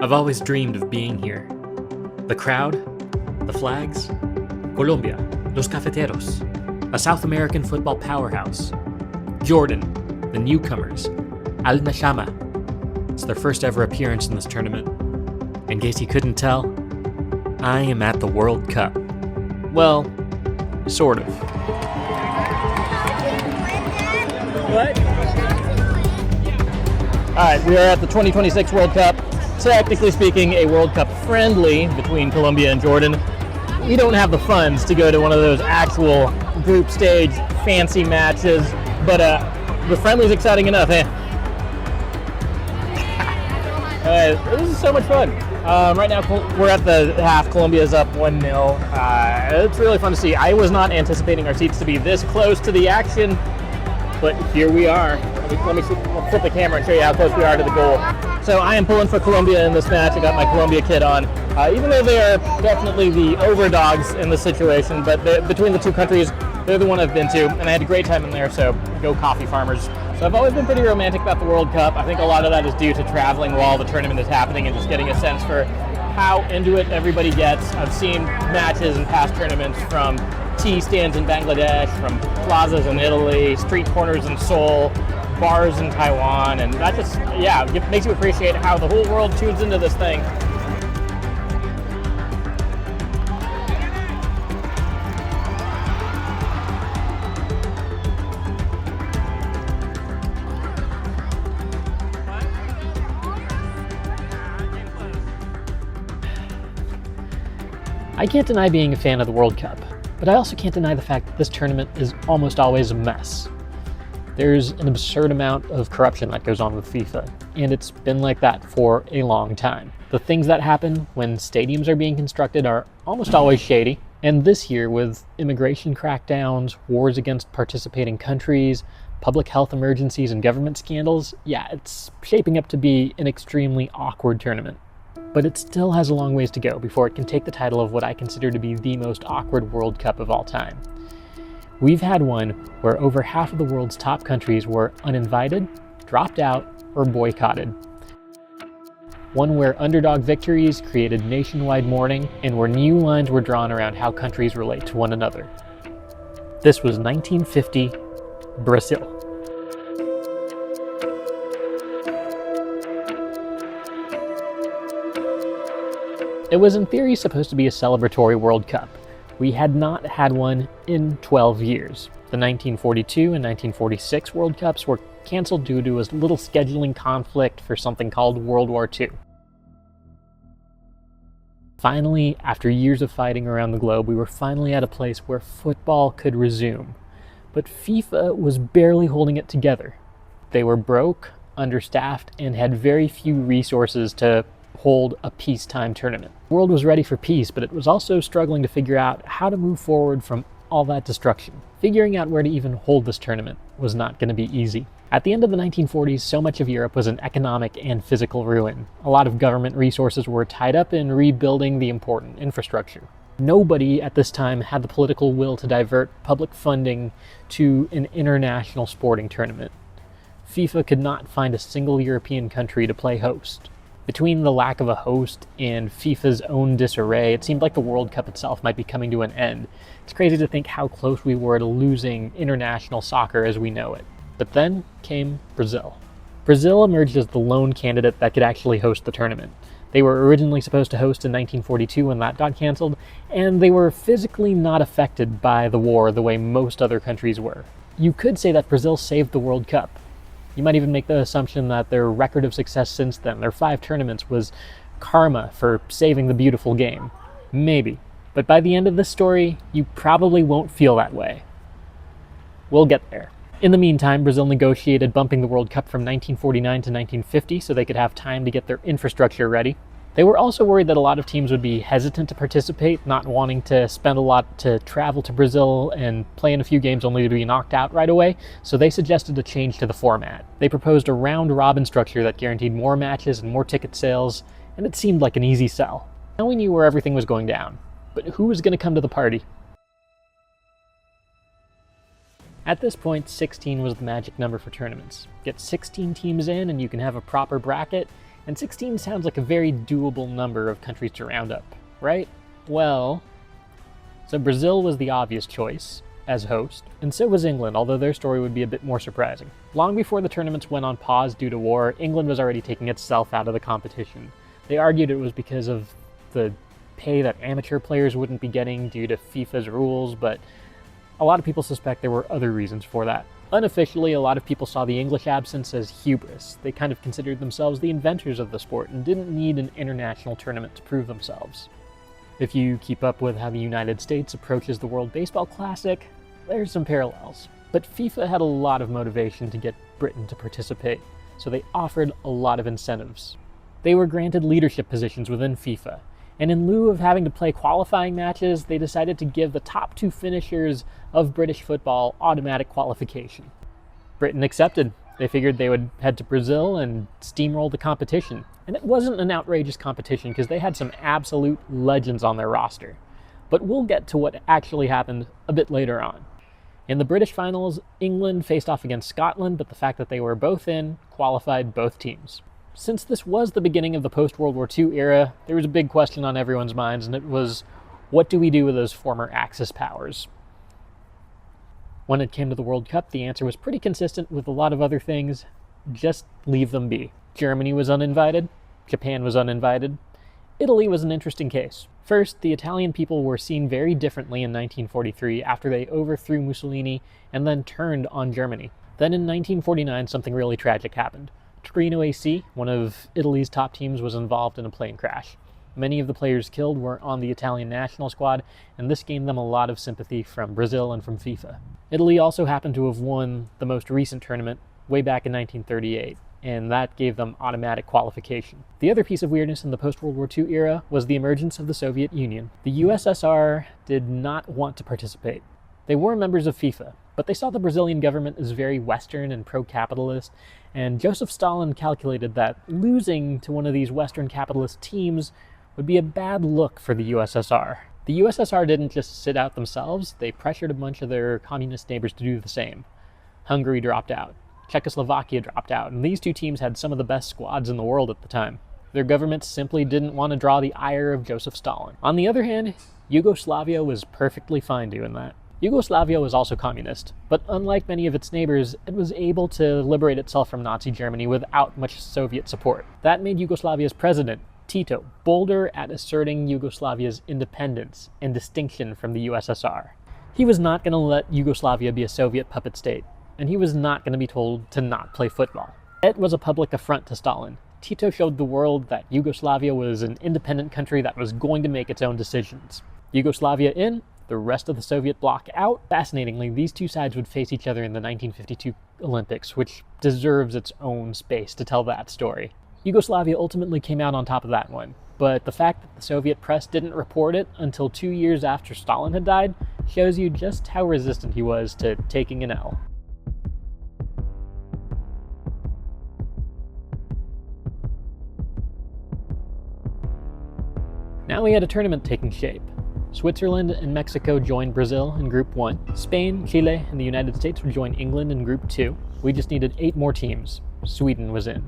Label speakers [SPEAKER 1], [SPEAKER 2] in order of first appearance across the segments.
[SPEAKER 1] I've always dreamed of being here. The crowd, the flags, Colombia, los cafeteros, a South American football powerhouse. Jordan, the newcomers, Al Nashama. It's their first ever appearance in this tournament. In case you couldn't tell, I am at the World Cup. Well, sort of.
[SPEAKER 2] What? Alright, we are at the 2026 World Cup. Technically speaking, a World Cup friendly between Colombia and Jordan. We don't have the funds to go to one of those actual group stage fancy matches, but the friendly's exciting enough, eh? This is so much fun. Right now, we're at the half. Colombia's up 1-0. It's really fun to see. I was not anticipating our seats to be this close to the action, but here we are. Let me flip the camera and show you how close we are to the goal. So I am pulling for Colombia in this match. I got my Colombia kit on. Even though they are definitely the overdogs in this situation, but between the two countries, they're the one I've been to, and I had a great time in there, so go coffee farmers. So I've always been pretty romantic about the World Cup. I think a lot of that is due to traveling while the tournament is happening and just getting a sense for how into it everybody gets. I've seen matches in past tournaments from tea stands in Bangladesh, from plazas in Italy, street corners in Seoul, bars in Taiwan, and that just, it makes you appreciate how the whole world tunes into this thing. I can't deny being a fan of the World Cup, but I also can't deny the fact that this tournament is almost always a mess. There's an absurd amount of corruption that goes on with FIFA, and it's been like that for a long time. The things that happen when stadiums are being constructed are almost always shady, and this year, with immigration crackdowns, wars against participating countries, public health emergencies, and government scandals, it's shaping up to be an extremely awkward tournament. But it still has a long ways to go before it can take the title of what I consider to be the most awkward World Cup of all time. We've had one where over half of the world's top countries were uninvited, dropped out, or boycotted. One where underdog victories created nationwide mourning, and where new lines were drawn around how countries relate to one another. This was 1950 Brazil. It was in theory supposed to be a celebratory World Cup. We had not had one in 12 years. The 1942 and 1946 World Cups were canceled due to a little scheduling conflict for something called World War II. Finally, after years of fighting around the globe, we were finally at a place where football could resume. But FIFA was barely holding it together. They were broke, understaffed, and had very few resources to hold a peacetime tournament. The world was ready for peace, but it was also struggling to figure out how to move forward from all that destruction. Figuring out where to even hold this tournament was not going to be easy. At the end of the 1940s, so much of Europe was in economic and physical ruin. A lot of government resources were tied up in rebuilding the important infrastructure. Nobody at this time had the political will to divert public funding to an international sporting tournament. FIFA could not find a single European country to play host. Between the lack of a host and FIFA's own disarray, it seemed like the World Cup itself might be coming to an end. It's crazy to think how close we were to losing international soccer as we know it. But then came Brazil. Brazil emerged as the lone candidate that could actually host the tournament. They were originally supposed to host in 1942 when that got canceled, and they were physically not affected by the war the way most other countries were. You could say that Brazil saved the World Cup. You might even make the assumption that their record of success since then, their 5 tournaments, was karma for saving the beautiful game. Maybe. But by the end of this story, you probably won't feel that way. We'll get there. In the meantime, Brazil negotiated bumping the World Cup from 1949 to 1950 so they could have time to get their infrastructure ready. They were also worried that a lot of teams would be hesitant to participate, not wanting to spend a lot to travel to Brazil and play in a few games only to be knocked out right away, so they suggested a change to the format. They proposed a round-robin structure that guaranteed more matches and more ticket sales, and it seemed like an easy sell. Now we knew where everything was going down, but who was going to come to the party? At this point, 16 was the magic number for tournaments. Get 16 teams in and you can have a proper bracket, And 16 sounds like a very doable number of countries to round up, right? Well, so Brazil was the obvious choice as host, and so was England, although their story would be a bit more surprising. Long before the tournaments went on pause due to war, England was already taking itself out of the competition. They argued it was because of the pay that amateur players wouldn't be getting due to FIFA's rules, but a lot of people suspect there were other reasons for that. Unofficially, a lot of people saw the English absence as hubris. They kind of considered themselves the inventors of the sport and didn't need an international tournament to prove themselves. If you keep up with how the United States approaches the World Baseball Classic, there's some parallels. But FIFA had a lot of motivation to get Britain to participate, so they offered a lot of incentives. They were granted leadership positions within FIFA, and in lieu of having to play qualifying matches, they decided to give the top 2 finishers of British football automatic qualification. Britain accepted. They figured they would head to Brazil and steamroll the competition. And it wasn't an outrageous competition because they had some absolute legends on their roster. But we'll get to what actually happened a bit later on. In the British finals, England faced off against Scotland, but the fact that they were both in qualified both teams. Since this was the beginning of the post-World War II era, there was a big question on everyone's minds, and it was, what do we do with those former Axis powers? When it came to the World Cup, the answer was pretty consistent with a lot of other things. Just leave them be. Germany was uninvited. Japan was uninvited. Italy was an interesting case. First, the Italian people were seen very differently in 1943 after they overthrew Mussolini and then turned on Germany. Then in 1949, something really tragic happened. Torino AC, one of Italy's top teams, was involved in a plane crash. Many of the players killed were on the Italian national squad, and this gained them a lot of sympathy from Brazil and from FIFA. Italy also happened to have won the most recent tournament way back in 1938, and that gave them automatic qualification. The other piece of weirdness in the post-World War II era was the emergence of the Soviet Union. The USSR did not want to participate. They were members of FIFA, but they saw the Brazilian government as very Western and pro-capitalist, and Joseph Stalin calculated that losing to one of these Western capitalist teams would be a bad look for the USSR. The USSR didn't just sit out themselves, they pressured a bunch of their communist neighbors to do the same. Hungary dropped out. Czechoslovakia dropped out, and these two teams had some of the best squads in the world at the time. Their governments simply didn't want to draw the ire of Joseph Stalin. On the other hand, Yugoslavia was perfectly fine doing that. Yugoslavia was also communist, but unlike many of its neighbors, it was able to liberate itself from Nazi Germany without much Soviet support. That made Yugoslavia's president, Tito, bolder at asserting Yugoslavia's independence and distinction from the USSR. He was not going to let Yugoslavia be a Soviet puppet state, and he was not going to be told to not play football. It was a public affront to Stalin. Tito showed the world that Yugoslavia was an independent country that was going to make its own decisions. Yugoslavia in, the rest of the Soviet bloc out. Fascinatingly, these two sides would face each other in the 1952 Olympics, which deserves its own space to tell that story. Yugoslavia ultimately came out on top of that one, but the fact that the Soviet press didn't report it until 2 years after Stalin had died shows you just how resistant he was to taking an L. Now we had a tournament taking shape. Switzerland and Mexico joined Brazil in Group 1. Spain, Chile, and the United States would join England in Group 2. We just needed 8 more teams. Sweden was in.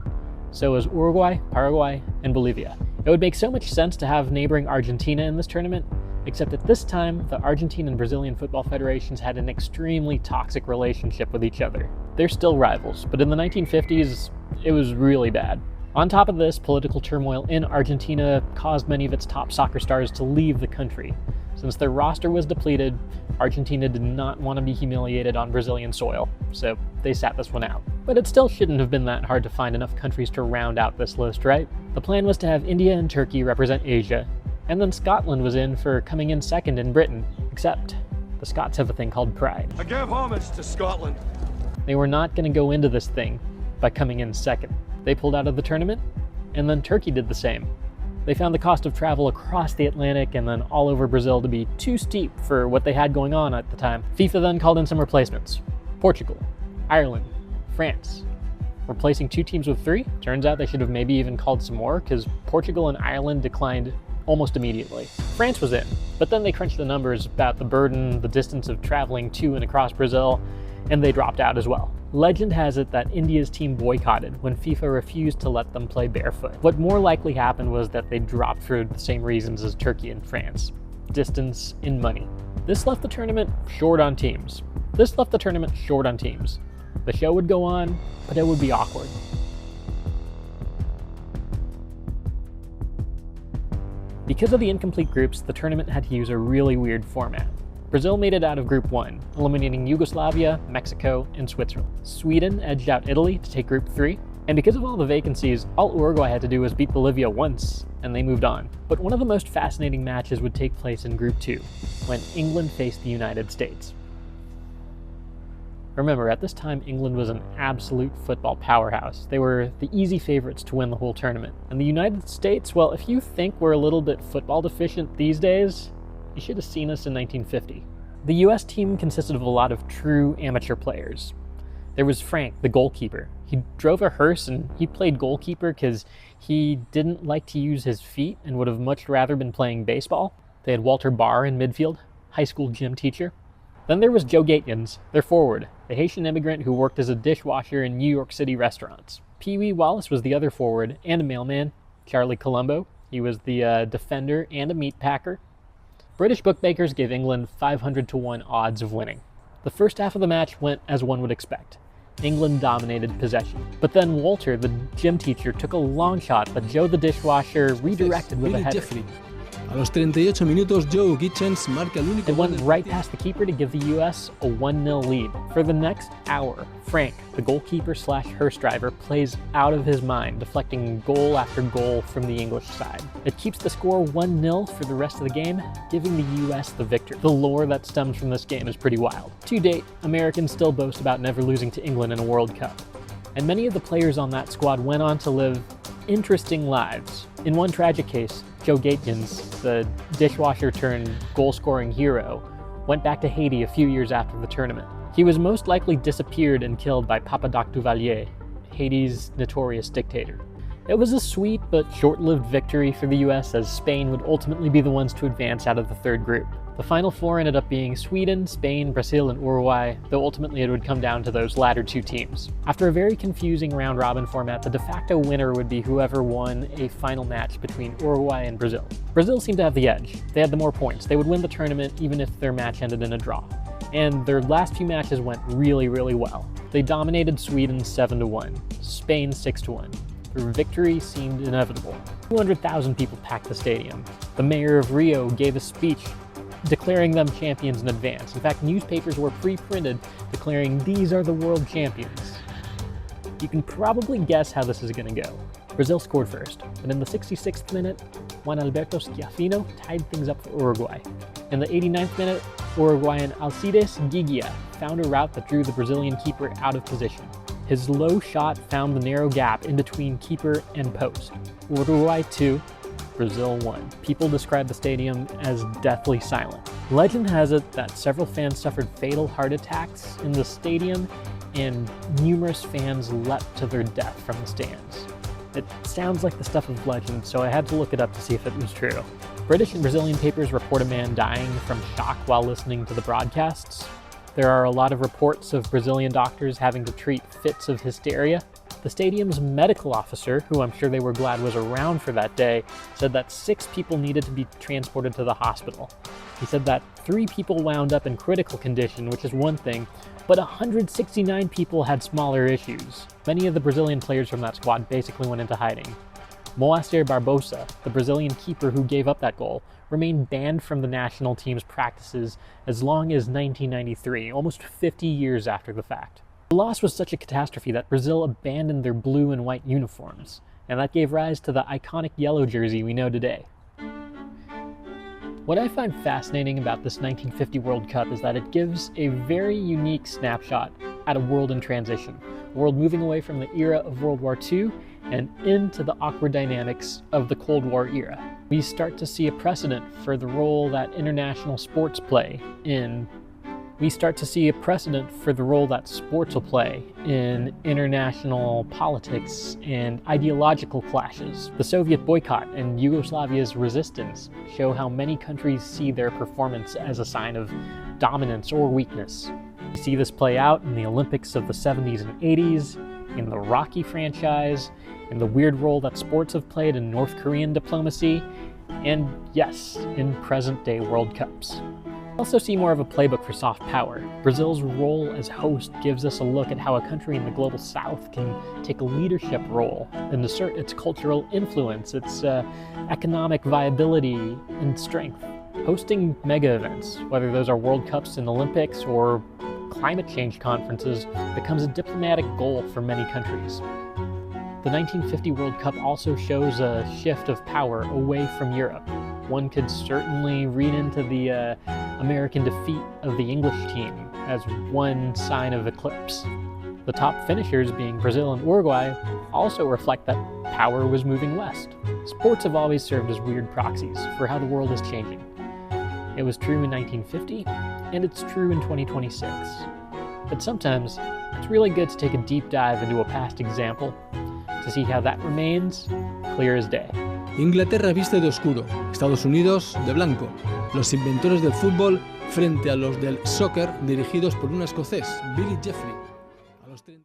[SPEAKER 2] So was Uruguay, Paraguay, and Bolivia. It would make so much sense to have neighboring Argentina in this tournament, except at this time, the Argentine and Brazilian football federations had an extremely toxic relationship with each other. They're still rivals, but in the 1950s, it was really bad. On top of this, political turmoil in Argentina caused many of its top soccer stars to leave the country. Since their roster was depleted, Argentina did not want to be humiliated on Brazilian soil, so they sat this one out. But it still shouldn't have been that hard to find enough countries to round out this list, right? The plan was to have India and Turkey represent Asia, and then Scotland was in for coming in second in Britain, except the Scots have a thing called pride.
[SPEAKER 3] I give homage to Scotland.
[SPEAKER 2] They were not going to go into this thing by coming in second. They pulled out of the tournament, and then Turkey did the same. They found the cost of travel across the Atlantic and then all over Brazil to be too steep for what they had going on at the time. FIFA then called in some replacements. Portugal, Ireland, France. Replacing 2 teams with 3? Turns out they should have maybe even called some more, because Portugal and Ireland declined almost immediately. France was in, but then they crunched the numbers about the burden, the distance of traveling to and across Brazil, and they dropped out as well. Legend has it that India's team boycotted when FIFA refused to let them play barefoot. What more likely happened was that they dropped for the same reasons as Turkey and France: distance and money. This left the tournament short on teams. The show would go on, but it would be awkward. Because of the incomplete groups, the tournament had to use a really weird format. Brazil made it out of Group 1, eliminating Yugoslavia, Mexico, and Switzerland. Sweden edged out Italy to take Group 3, and because of all the vacancies, all Uruguay had to do was beat Bolivia once, and they moved on. But one of the most fascinating matches would take place in Group 2, when England faced the United States. Remember, at this time, England was an absolute football powerhouse. They were the easy favorites to win the whole tournament. And the United States, well, if you think we're a little bit football deficient these days, you should have seen us in 1950. The US team consisted of a lot of true amateur players. There was Frank, the goalkeeper. He drove a hearse and he played goalkeeper because he didn't like to use his feet and would have much rather been playing baseball. They had Walter Barr in midfield, high school gym teacher. Then there was Joe Gaetjens, their forward, the Haitian immigrant who worked as a dishwasher in New York City restaurants. Pee Wee Wallace was the other forward and a mailman. Charlie Colombo, he was the defender and a meat packer. British bookmakers gave England 500-1 odds of winning. The first half of the match went as one would expect. England dominated possession. But then Walter, the gym teacher, took a long shot, but Joe the dishwasher redirected with a header.
[SPEAKER 4] A los 38 minutos, Joe Gaetjens marca el único.
[SPEAKER 2] It went right past the keeper to give the US a 1-0 lead. For the next hour, Frank, the goalkeeper/hearse driver, plays out of his mind, deflecting goal after goal from the English side. It keeps the score 1-0 for the rest of the game, giving the US the victory. The lore that stems from this game is pretty wild. To date, Americans still boast about never losing to England in a World Cup. And many of the players on that squad went on to live interesting lives. In one tragic case, Joe Gaetjens, the dishwasher turned goal-scoring hero, went back to Haiti a few years after the tournament. He was most likely disappeared and killed by Papa Doc Duvalier, Haiti's notorious dictator. It was a sweet but short-lived victory for the US, as Spain would ultimately be the ones to advance out of the third group. The final four ended up being Sweden, Spain, Brazil, and Uruguay, though ultimately it would come down to those latter two teams. After a very confusing round-robin format, the de facto winner would be whoever won a final match between Uruguay and Brazil. Brazil seemed to have the edge. They had the more points. They would win the tournament even if their match ended in a draw. And their last few matches went really, really well. They dominated Sweden 7-1, Spain 6-1. Their victory seemed inevitable. 200,000 people packed the stadium. The mayor of Rio gave a speech declaring them champions in advance. In fact, newspapers were pre-printed declaring these are the world champions. You can probably guess how this is going to go. Brazil scored first, but in the 66th minute, Juan Alberto Schiaffino tied things up for Uruguay. In the 89th minute, Uruguayan Alcides Gigia found a route that drew the Brazilian keeper out of position. His low shot found the narrow gap in between keeper and post. Uruguay 2, Brazil 1. People describe the stadium as deathly silent. Legend has it that several fans suffered fatal heart attacks in the stadium, and numerous fans leapt to their death from the stands. It sounds like the stuff of legend, so I had to look it up to see if it was true. British and Brazilian papers report a man dying from shock while listening to the broadcasts. There are a lot of reports of Brazilian doctors having to treat fits of hysteria. The stadium's medical officer, who I'm sure they were glad was around for that day, said that 6 people needed to be transported to the hospital. He said that 3 people wound up in critical condition, which is one thing, but 169 people had smaller issues. Many of the Brazilian players from that squad basically went into hiding. Moacir Barbosa, the Brazilian keeper who gave up that goal, remained banned from the national team's practices as long as 1993, almost 50 years after the fact. The loss was such a catastrophe that Brazil abandoned their blue and white uniforms, and that gave rise to the iconic yellow jersey we know today. What I find fascinating about this 1950 World Cup is that it gives a very unique snapshot at a world in transition, a world moving away from the era of World War II and into the awkward dynamics of the Cold War era. We start to see a precedent for the role that international sports play in sports will play in international politics and ideological clashes. The Soviet boycott and Yugoslavia's resistance show how many countries see their performance as a sign of dominance or weakness. We see this play out in the Olympics of the 70s and 80s, in the Rocky franchise, in the weird role that sports have played in North Korean diplomacy, and yes, in present-day World Cups. We also see more of a playbook for soft power. Brazil's role as host gives us a look at how a country in the global south can take a leadership role and assert its cultural influence, its economic viability and strength. Hosting mega events, whether those are World Cups and Olympics or climate change conferences, becomes a diplomatic goal for many countries. The 1950 World Cup also shows a shift of power away from Europe. One could certainly read into the American defeat of the English team as one sign of eclipse. The top finishers, being Brazil and Uruguay, also reflect that power was moving west. Sports have always served as weird proxies for how the world is changing. It was true in 1950, and it's true in 2026. But sometimes, it's really good to take a deep dive into a past example to see how that remains clear as day.
[SPEAKER 4] Inglaterra viste de oscuro, Estados Unidos de blanco. Los inventores del fútbol frente a los del soccer dirigidos por un escocés, Billy Jeffrey.